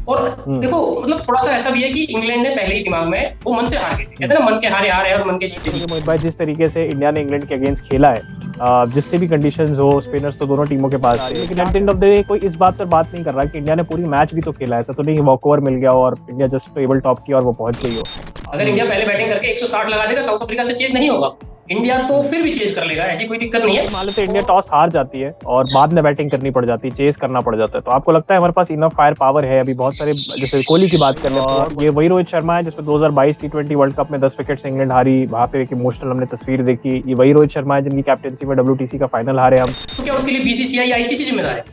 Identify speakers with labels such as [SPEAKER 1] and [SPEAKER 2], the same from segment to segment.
[SPEAKER 1] और
[SPEAKER 2] हम्म।
[SPEAKER 1] देखो मतलब थोड़ा सा ऐसा भी है कि इंग्लैंड ने पहले ही दिमाग में वो मन से हार गए थे, कहते हैं ना मन के हारे हारे और मन के जीते
[SPEAKER 2] करोगे
[SPEAKER 1] जीते।
[SPEAKER 2] मोहित भाई, जिस तरीके से इंडिया ने इंग्लैंड के अगेंस्ट खेला है, जिससे भी कंडीशंस हो, स्पिनर्स तो दोनों टीमों के पास थे, लेकिन at the end of the day कोई इस बात पर बात नहीं कर रहा कि इंडिया ने पूरी मैच भी तो खेला है। ऐसा तो नहीं वॉकओवर मिल गया और इंडिया जस्ट टेबल टॉप की और वो पहुंच गई हो।
[SPEAKER 1] अगर इंडिया पहले बैटिंग करके 160 लगा देगा, साउथ अफ्रीका से चेज नहीं होगा। इंडिया तो
[SPEAKER 2] हम्म।
[SPEAKER 1] फिर भी चेज कर लेगा, ऐसी कोई दिक्कत नहीं है।
[SPEAKER 2] मान लेते हैं इंडिया टॉस हार जाती है और बाद में बैटिंग करनी पड़ जाती है, चेस करना पड़ जाता है, तो आपको लगता है हमारे पास इनफ फायर पावर है? अभी बहुत सारे, जैसे कोहली की बात कर ले, ये वही रोहित शर्मा है जिसमें 2022 टी20 वर्ल्ड कप में 10 विकेट से इंग्लैंड हारी, वहां पे एक इमोशनल हमने तस्वीर देखी। ये वही रोहित शर्मा है जिनकी कैप्टनसी में WTC का फाइनल हारे हम।
[SPEAKER 1] तो क्या उसके लिए बीसीसीआई आईसीसी जिम्मेदार है?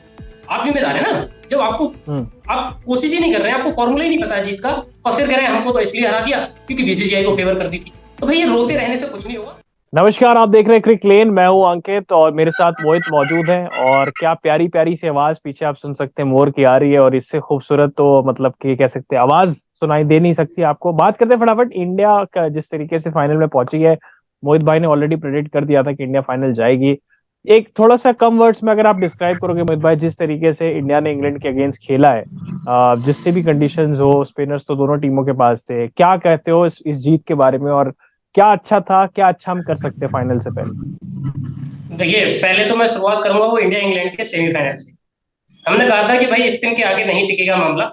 [SPEAKER 1] आप जिम्मेदार है ना। जब आपको
[SPEAKER 2] हम्म।
[SPEAKER 1] आप कोशिश ही नहीं कर रहे हैं, आपको फॉर्मूला ही नहीं पता है जीत का, और फिर कह रहे हैं हमको तो इसलिए हरा दिया क्योंकि बीसीसीआई को फेवर कर दी थी। तो भाई ये रोते रहने से कुछ नहीं होगा।
[SPEAKER 2] नमस्कार, आप देख रहे हैं क्रिक लेन। मैं हूं अंकित और मेरे साथ मोहित मौजूद हैं। और क्या प्यारी प्यारी सी आवाज पीछे आप सुन सकते हैं, मोर की आ रही है, और इससे खूबसूरत तो मतलब कि कह सकते हैं आवाज सुनाई दे नहीं सकती आपको। बात करते हैं फटाफट इंडिया का, जिस तरीके से फाइनल में पहुंची है। मोहित भाई ने ऑलरेडी प्रेडिक्ट कर दिया था कि इंडिया फाइनल जाएगी। एक थोड़ा सा कम वर्ड्स में अगर आप डिस्क्राइब करोगे मोहित भाई, जिस तरीके से इंडिया ने इंग्लैंड के अगेंस्ट खेला है, जिससे भी कंडीशंस हो, स्पिनर्स तो दोनों टीमों के पास थे, क्या कहते हो इस जीत के बारे में? और क्या अच्छा था, क्या अच्छा हम कर सकते हैं फाइनल से पहले?
[SPEAKER 1] देखिए पहले तो मैं शुरुआत करूंगा वो इंडिया इंग्लैंड के सेमीफाइनल से। हमने कहा था कि भाई स्पिन के आगे नहीं टिकेगा मामला।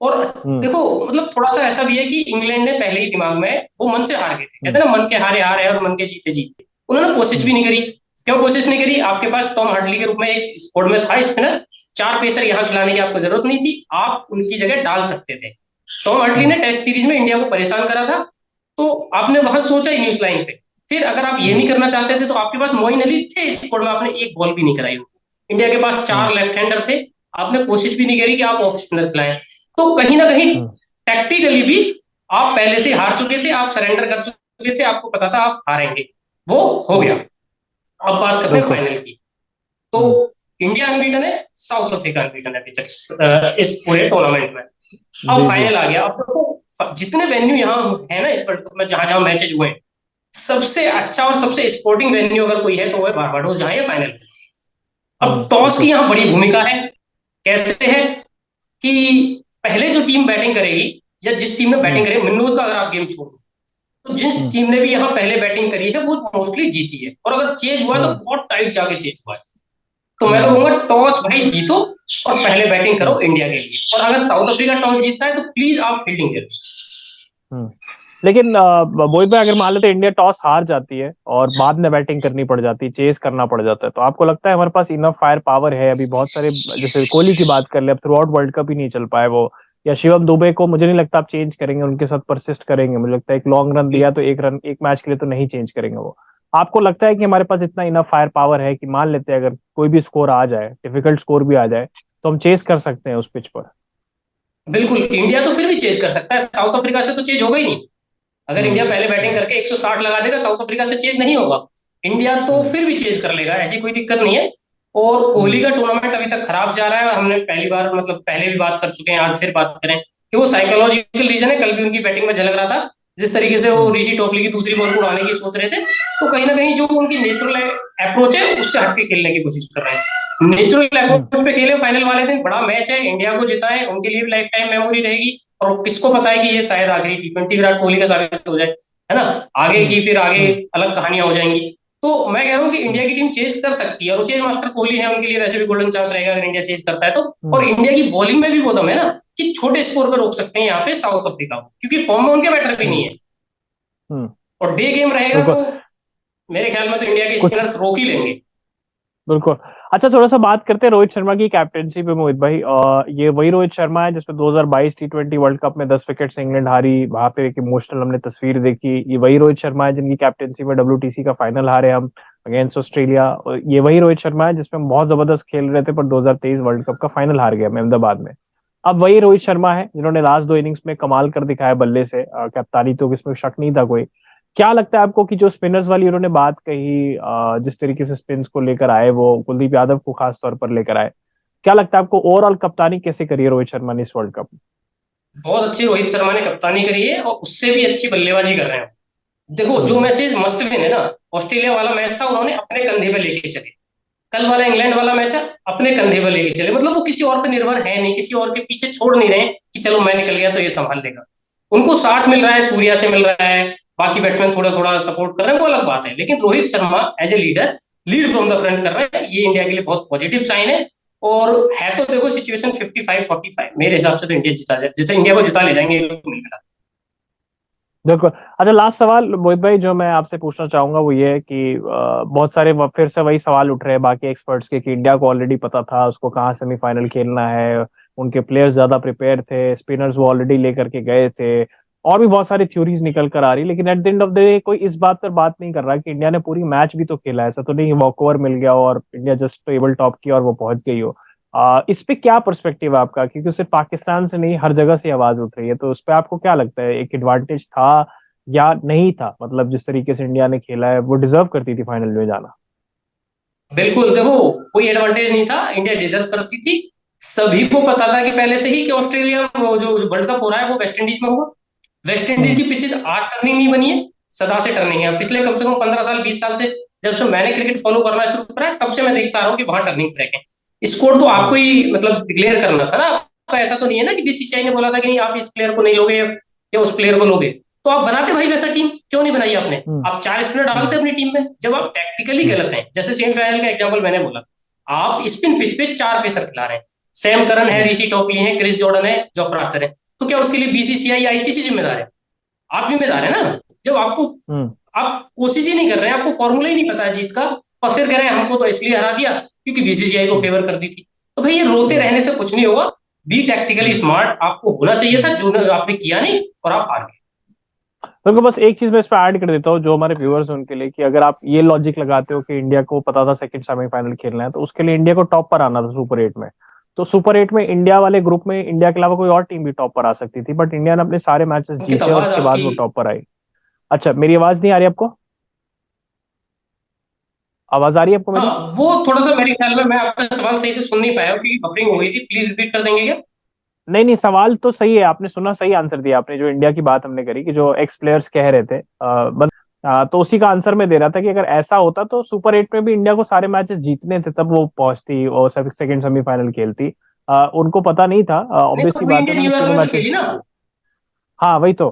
[SPEAKER 1] और
[SPEAKER 2] हम्म।
[SPEAKER 1] देखो मतलब थोड़ा सा ऐसा भी है कि इंग्लैंड ने पहले ही दिमाग में वो मन से हार गए थे, कहते
[SPEAKER 2] हम्म।
[SPEAKER 1] हैं ना मन के हारे हारे और मन के जीते जीते। उन्होंने कोशिश भी
[SPEAKER 2] हम्म।
[SPEAKER 1] नहीं करी। क्यों कोशिश नहीं करी? आपके पास टॉम हार्टली के रूप में एक स्क्वाड में था स्पिनर। चार पेसर यहाँ खिलाने की आपको जरूरत नहीं थी, आप उनकी जगह डाल सकते थे। टॉम हार्टली ने
[SPEAKER 2] हम्म।
[SPEAKER 1] टेस्ट सीरीज में इंडिया को परेशान करा था, तो आपने वहां सोचा ही नहीं उस लाइन पे। फिर अगर आप ये
[SPEAKER 2] हम्म।
[SPEAKER 1] नहीं करना चाहते थे तो आपके पास मोइन अली थे इस स्क्वाड में, आपने एक बॉल भी नहीं कराई उनको। इंडिया के पास
[SPEAKER 2] हम्म।
[SPEAKER 1] चार लेफ्ट हैंडर थे, आपने कोशिश भी नहीं करी कि आप ऑफ स्पिनर खिलाएं। तो कहीं ना कहीं
[SPEAKER 2] हम्म।
[SPEAKER 1] टैक्टिकली भी आप पहले से हार चुके थे, आप सरेंडर कर चुके थे, आपको पता था आप हारेंगे। वो हो गया। अब बात करते हैं
[SPEAKER 2] बिल्कुल।
[SPEAKER 1] फाइनल की। तो
[SPEAKER 2] हम्म।
[SPEAKER 1] इंडिया अनबीटन है, साउथ अफ्रीका अनबीटन है अभी तक इस पूरे टूर्नामेंट में। अब
[SPEAKER 2] जी जी।
[SPEAKER 1] फाइनल आ गया। अब देखो जितने वेन्यू यहाँ है ना इस वर्ल्ड कप में, जहां जहां मैचेस हुए हैं, सबसे अच्छा और सबसे स्पोर्टिंग वेन्यू अगर कोई है तो वो है बारबाडोस, जहां ये फाइनल। अब टॉस की
[SPEAKER 2] बिल्कुल।
[SPEAKER 1] यहाँ बड़ी भूमिका है। कैसे है कि पहले जो टीम बैटिंग करेगी या जिस टीम ने
[SPEAKER 2] हम्म।
[SPEAKER 1] बैटिंग करेगी, विंडोज का अगर आप गेम छोड़ो, तो जिस
[SPEAKER 2] हम्म।
[SPEAKER 1] टीम ने भी यहाँ पहले बैटिंग करी है वो मोस्टली जीती है। और अगर चेज हुआ है तो
[SPEAKER 2] हम्म।
[SPEAKER 1] बहुत टाइट जाके चेज हुआ है। तो मैं तो
[SPEAKER 2] हम्म।
[SPEAKER 1] कहूंगा टॉस भाई जीतो और पहले बैटिंग
[SPEAKER 2] हम्म।
[SPEAKER 1] करो इंडिया के लिए। और अगर साउथ अफ्रीका टॉस जीतता है तो प्लीज आप फील्डिंग करो।
[SPEAKER 2] हम्म। लेकिन मोहित भाई, अगर मान लेते हैं इंडिया टॉस हार जाती है और बाद में बैटिंग करनी पड़ जाती है, चेस करना पड़ जाता है, तो आपको लगता है हमारे पास इनफ फायर पावर है? अभी बहुत सारे, जैसे कोहली की बात कर ले, अब थ्रू आउट वर्ल्ड कप ही नहीं चल पाए वो, या शिवम दुबे को मुझे नहीं लगता आप चेंज करेंगे, उनके साथ परसिस्ट करेंगे। मुझे लगता है एक लॉन्ग रन दिया तो एक रन एक मैच के लिए तो नहीं चेंज करेंगे वो। आपको लगता है कि हमारे पास इतना इनफ फायर पावर है कि मान लेते हैं अगर कोई भी स्कोर आ जाए, डिफिकल्ट स्कोर भी आ जाए, तो हम चेस कर सकते हैं उस पिच पर?
[SPEAKER 1] बिल्कुल, इंडिया तो फिर भी चेज कर सकता है, साउथ अफ्रीका से तो चेज होगा ही नहीं। अगर
[SPEAKER 2] हम्म।
[SPEAKER 1] इंडिया पहले बैटिंग
[SPEAKER 2] हम्म।
[SPEAKER 1] करके 160 लगा देगा, साउथ अफ्रीका से चेज नहीं होगा। इंडिया तो
[SPEAKER 2] हम्म।
[SPEAKER 1] फिर भी चेज कर लेगा, ऐसी कोई दिक्कत नहीं है। और
[SPEAKER 2] हम्म।
[SPEAKER 1] कोहली का टूर्नामेंट अभी तक खराब जा रहा है। हमने पहली बार मतलब पहले भी बात कर चुके हैं, आज फिर बात करें कि वो साइकोलॉजिकल रीजन है। कल भी उनकी बैटिंग में झलक रहा था, जिस तरीके से वो
[SPEAKER 2] हम्म।
[SPEAKER 1] ऋषि टोपली की दूसरी बॉल को उड़ाने की सोच रहे थे। तो कहीं ना कहीं जो उनकी नेचुरल अप्रोच है उससे हटके खेलने की कोशिश कर रहे हैं। नेचुरल
[SPEAKER 2] हम्म।
[SPEAKER 1] अप्रोच पे खेले फाइनल वाले दिन, बड़ा मैच है, इंडिया को जिताए, उनके लिए भी लाइफ टाइम मेमोरी रहेगी। और किसको पता है कि ये शायद आखिरी T20 विराट कोहली का साबित हो जाए, है ना। आगे
[SPEAKER 2] हम्म।
[SPEAKER 1] की फिर आगे
[SPEAKER 2] हम्म।
[SPEAKER 1] अलग कहानियां हो जाएंगी। तो मैं कह रहा हूँ कि
[SPEAKER 2] हम्म।
[SPEAKER 1] इंडिया की टीम चेस कर सकती है, और चेस मास्टर कोहली है, उनके लिए वैसे भी गोल्डन चांस रहेगा अगर इंडिया चेस करता है तो। और
[SPEAKER 2] हम्म।
[SPEAKER 1] इंडिया की बॉलिंग में भी वो दम है ना कि छोटे स्कोर पर रोक सकते हैं यहाँ पे साउथ अफ्रीका को, क्योंकि फॉर्म में उनके बैटर भी
[SPEAKER 2] हम्म।
[SPEAKER 1] नहीं है।
[SPEAKER 2] हम्म।
[SPEAKER 1] और डे गेम रहेगा
[SPEAKER 2] बिल्कुल।
[SPEAKER 1] तो मेरे ख्याल में तो इंडिया के
[SPEAKER 2] कुछ
[SPEAKER 1] स्पिनर्स रोक ही लेंगे।
[SPEAKER 2] बिल्कुल। अच्छा, थोड़ा सा बात करते हैं रोहित शर्मा की कैप्टेंसी पे मोहित भाई। ये वही रोहित शर्मा है जिसमें 2022 टी20 वर्ल्ड कप में 10 विकेट से इंग्लैंड हारी, वहां पे एक इमोशनल हमने तस्वीर देखी। ये वही रोहित शर्मा है जिनकी कैप्टेंसी में WTC का फाइनल हारे हम अगेंस्ट ऑस्ट्रेलिया। और ये वही रोहित शर्मा है जिसमें हम बहुत जबरदस्त खेल रहे थे पर 2023 वर्ल्ड कप का फाइनल हार गया हम अहमदाबाद में। अब वही रोहित शर्मा है जिन्होंने लास्ट दो इनिंग्स में कमाल कर दिखाया बल्ले से, कप्तानी तो इसमें शक नहीं था कोई। क्या लगता है आपको कि जो स्पिनर्स वाली उन्होंने बात कही, जिस तरीके से स्पिन्स को लेकर आए, वो कुलदीप यादव को खास तौर पर लेकर आए, क्या लगता है आपको ओवरऑल कप्तानी कैसे करी है रोहित शर्मा ने इस वर्ल्ड कप
[SPEAKER 1] बहुत अच्छी रोहित शर्मा ने कप्तानी करी है, और उससे भी अच्छी बल्लेबाजी कर रहे हैं। देखो
[SPEAKER 2] में?
[SPEAKER 1] जो मैचेस मस्ट विन है ना, ऑस्ट्रेलिया वाला मैच था, उन्होंने अपने कंधे पे लेके चले। कल वाला इंग्लैंड वाला मैच है, अपने कंधे पर लेके चले, मतलब वो किसी और पे निर्भर है नहीं, किसी और के पीछे छोड़ नहीं रहे कि चलो मैं निकल गया तो ये संभाल लेगा। उनको साथ मिल रहा है, सूर्या से मिल रहा है, बाकी बैट्समैन थोड़ा थोड़ा सपोर्ट कर रहे हैं, वो अलग बात है, लेकिन Rohit Sharma as a leader lead from the front कर रहे हैं, ये इंडिया के लिए बहुत पॉजिटिव साइन है। और है तो देखो सिचुएशन 55-45, मेरे हिसाब से तो इंडिया जिता जाए, जितना इंडिया को जिता ले जाएंगे तो नहीं मिला।
[SPEAKER 2] बिल्कुल। अच्छा, लास्ट सवाल मोहित भाई जो मैं आपसे पूछना चाहूंगा वो ये है कि बहुत सारे फिर से वही सवाल उठ रहे हैं बाकी एक्सपर्ट्स के कि इंडिया को ऑलरेडी पता था उसको कहाँ सेमीफाइनल खेलना है, उनके प्लेयर्स ज्यादा प्रिपेयर थे, स्पिनर्स वो ऑलरेडी लेकर के गए थे, और भी बहुत सारी थ्योरीज निकल कर आ रही, लेकिन at the end of the day कोई इस बात पर बात नहीं कर रहा कि इंडिया ने पूरी मैच भी तो खेला है, ऐसा तो नहीं वॉकओवर मिल गया और इंडिया जस्ट टेबल टॉप की और वो पहुंच गई हो। इस पे क्या पर्सपेक्टिव है आपका, क्योंकि सिर्फ पाकिस्तान से नहीं हर जगह से आवाज उठ रही है, तो उस पे आपको क्या लगता है, एक एडवांटेज था या नहीं था, मतलब जिस तरीके से इंडिया ने खेला है वो डिजर्व करती थी फाइनल में जाना?
[SPEAKER 1] बिल्कुल देखो, कोई एडवांटेज नहीं था, इंडिया डिजर्व करती थी। सभी को पता था कि पहले से ही कि ऑस्ट्रेलिया, वो जो वर्ल्ड कप हो रहा है वो वेस्ट इंडीज में होगा। वेस्ट इंडीज
[SPEAKER 2] हम्म।
[SPEAKER 1] की पिच आज टर्निंग नहीं बनी है, सदा से टर्निंग है, पिछले कम से कम 15 साल 20 साल से, जब से मैंने क्रिकेट फॉलो करना शुरू करा है तब से मैं देखता आ रहा हूँ कि वहां टर्निंग ट्रैक है। स्कोर तो आपको
[SPEAKER 2] हम्म।
[SPEAKER 1] ही मतलब डिक्लेयर करना था ना आपका, ऐसा तो नहीं है ना कि बीसीसीआई ने बोला था कि नहीं आप इस प्लेयर को नहीं लोगे या उस प्लेयर को लोगे। तो आप बनाते भाई वैसा टीम, क्यों नहीं बनाई आपने?
[SPEAKER 2] हम्म।
[SPEAKER 1] आप 4 स्पिनर डालते
[SPEAKER 2] हम्म।
[SPEAKER 1] अपनी टीम में जब आप टैक्टिकली
[SPEAKER 2] हम्म।
[SPEAKER 1] गलत हैं, जैसे सेमीफाइनल का एग्जांपल मैंने बोला। आप स्पिन पिच पे 4 पेसर खिला रहे हैं, सैम करन है,
[SPEAKER 2] हम्म।
[SPEAKER 1] ऋषि टोपली है, क्रिस जॉर्डन है, जोफ्रा आर्चर है, तो क्या उसके लिए बीसीसीआई आईसीसी जिम्मेदार है? आप जिम्मेदार है ना। जब आपको,
[SPEAKER 2] हम्म।
[SPEAKER 1] आप कोशिश ही नहीं कर रहे हैं, आपको फॉर्मूला ही नहीं पता है जीत का, और फिर कह रहे हैं हमको तो इसलिए हरा दिया क्योंकि बीसीसीआई को
[SPEAKER 2] हम्म।
[SPEAKER 1] फेवर कर दी थी। तो भाई ये रोते
[SPEAKER 2] हम्म।
[SPEAKER 1] रहने से कुछ नहीं होगा। बी टैक्टिकली
[SPEAKER 2] हम्म।
[SPEAKER 1] स्मार्ट, आपको होना चाहिए
[SPEAKER 2] हम्म।
[SPEAKER 1] था, जो आपने किया नहीं और आप हार गए।
[SPEAKER 2] तो बस एक चीज मैं इस पे ऐड कर देता हूँ जो हमारे व्यूअर्स हैं उनके लिए, कि अगर आप ये लॉजिक लगाते हो कि इंडिया को पता था सेकंड सेमीफाइनल खेलना है, तो उसके लिए इंडिया को टॉप पर आना था सुपर 8 में। तो सुपर 8 में इंडिया वाले ग्रुप में इंडिया के अलावा कोई और टीम भी टॉप पर आ सकती थी, बट इंडिया ने अपने सारे मैचेस
[SPEAKER 1] अंकित
[SPEAKER 2] जीते और
[SPEAKER 1] आवाज
[SPEAKER 2] उसके बाद
[SPEAKER 1] आपकी,
[SPEAKER 2] वो टॉप पर आई। अच्छा, मेरी आवाज नहीं आ रही आपको? आवाज आ रही है आपको
[SPEAKER 1] हाँ
[SPEAKER 2] मेरी?
[SPEAKER 1] वो थोड़ा सा मेरे ख्याल में मैं आपका सवाल सही से सुन नहीं पाया हूँ क्योंकि बफरिंग हो गई थी, प्लीज रिपीट कर देंगे क्या?
[SPEAKER 2] नहीं नहीं, सवाल तो सही है, आपने सुना, सही आंसर दिया आपने, जो इंडिया की बात हमने करी कि जो एक्स प्लेयर्स कह रहे थे, तो उसी का आंसर मैं दे रहा था कि अगर ऐसा होता तो सुपर 8 में भी इंडिया को सारे मैचेस जीतने थे, तब वो पहुंचती और सेकंड सेमीफाइनल खेलती। उनको पता नहीं था,
[SPEAKER 1] नहीं
[SPEAKER 2] ऑब्वियस
[SPEAKER 1] पर
[SPEAKER 2] सी
[SPEAKER 1] वही
[SPEAKER 2] बात है,
[SPEAKER 1] इंडिया
[SPEAKER 2] उन्होंने
[SPEAKER 1] न्यूयॉर्क
[SPEAKER 2] तीनों
[SPEAKER 1] में तो
[SPEAKER 2] मैचेस।
[SPEAKER 1] खेली ना।
[SPEAKER 2] हाँ वही तो।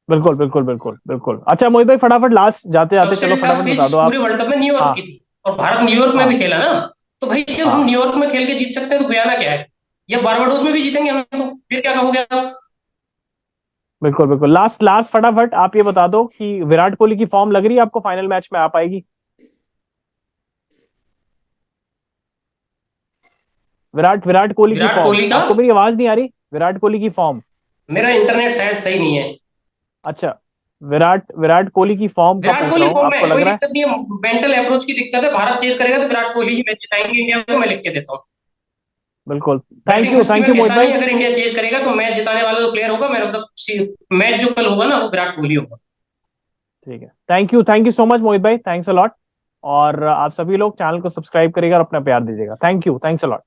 [SPEAKER 2] बिल्कुल बिल्कुल बिल्कुल बिल्कुल। अच्छा मोहित भाई, फटाफट लास्ट जाते जाते
[SPEAKER 1] सबसे
[SPEAKER 2] चलो
[SPEAKER 1] टफ
[SPEAKER 2] फटाफट बता
[SPEAKER 1] पिच
[SPEAKER 2] दो
[SPEAKER 1] पूरे
[SPEAKER 2] आप।
[SPEAKER 1] वर्ल्ड कप में न्यूयॉर्क
[SPEAKER 2] हाँ।
[SPEAKER 1] की थी, और भारत न्यूयॉर्क में भी
[SPEAKER 2] हाँ।
[SPEAKER 1] खेला ना। तो भाई जब हम
[SPEAKER 2] हाँ।
[SPEAKER 1] न्यूयॉर्क में खेल के जीत सकते हैं तो गुयाना क्या है? या बारबाडोस में भी जीतेंगे हम तो फिर क्या कहोगे आप?
[SPEAKER 2] बिल्कुल बिल्कुल, लास्ट लास्ट फटाफट आप ये बता दो कि विराट कोहली की फॉर्म लग रही है आपको फाइनल मैच में आ पाएगी? विराट विराट कोहली की
[SPEAKER 1] विराट
[SPEAKER 2] फॉर्म,
[SPEAKER 1] कोहली का,
[SPEAKER 2] आपको मेरी आवाज नहीं आ रही? विराट कोहली की फॉर्म।
[SPEAKER 1] मेरा इंटरनेट शायद सही नहीं है।
[SPEAKER 2] अच्छा, विराट विराट कोहली की फॉर्म का
[SPEAKER 1] विराट
[SPEAKER 2] पूछ
[SPEAKER 1] कोहली
[SPEAKER 2] रहा हूँ,
[SPEAKER 1] फॉर्म
[SPEAKER 2] आपको
[SPEAKER 1] में
[SPEAKER 2] लग
[SPEAKER 1] कोई
[SPEAKER 2] रहा है?
[SPEAKER 1] दिक्कत नहीं है, मेंटल अप्रोच की दिक्कत है, भारत चेज करेगा तो विराट कोहली ही मैच जिताएंगे इंडिया को, मैं लिख के देता हूँ।
[SPEAKER 2] बिल्कुल।
[SPEAKER 1] बैटिंग फर्स्ट
[SPEAKER 2] थैंक
[SPEAKER 1] में
[SPEAKER 2] यू मोहित
[SPEAKER 1] कहता नहीं,
[SPEAKER 2] भाई।
[SPEAKER 1] अगर इंडिया चेज करेगा तो मैच जिताने वाला जो प्लेयर होगा मेरा मतलब मैच जो कल होगा ना वो विराट कोहली होगा।
[SPEAKER 2] ठीक है, थैंक यू सो मच मोहित भाई, थैंक्स अ लॉट। और आप सभी लोग चैनल को सब्सक्राइब करिएगा और अपना प्यार दीजिएगा। Thanks a lot.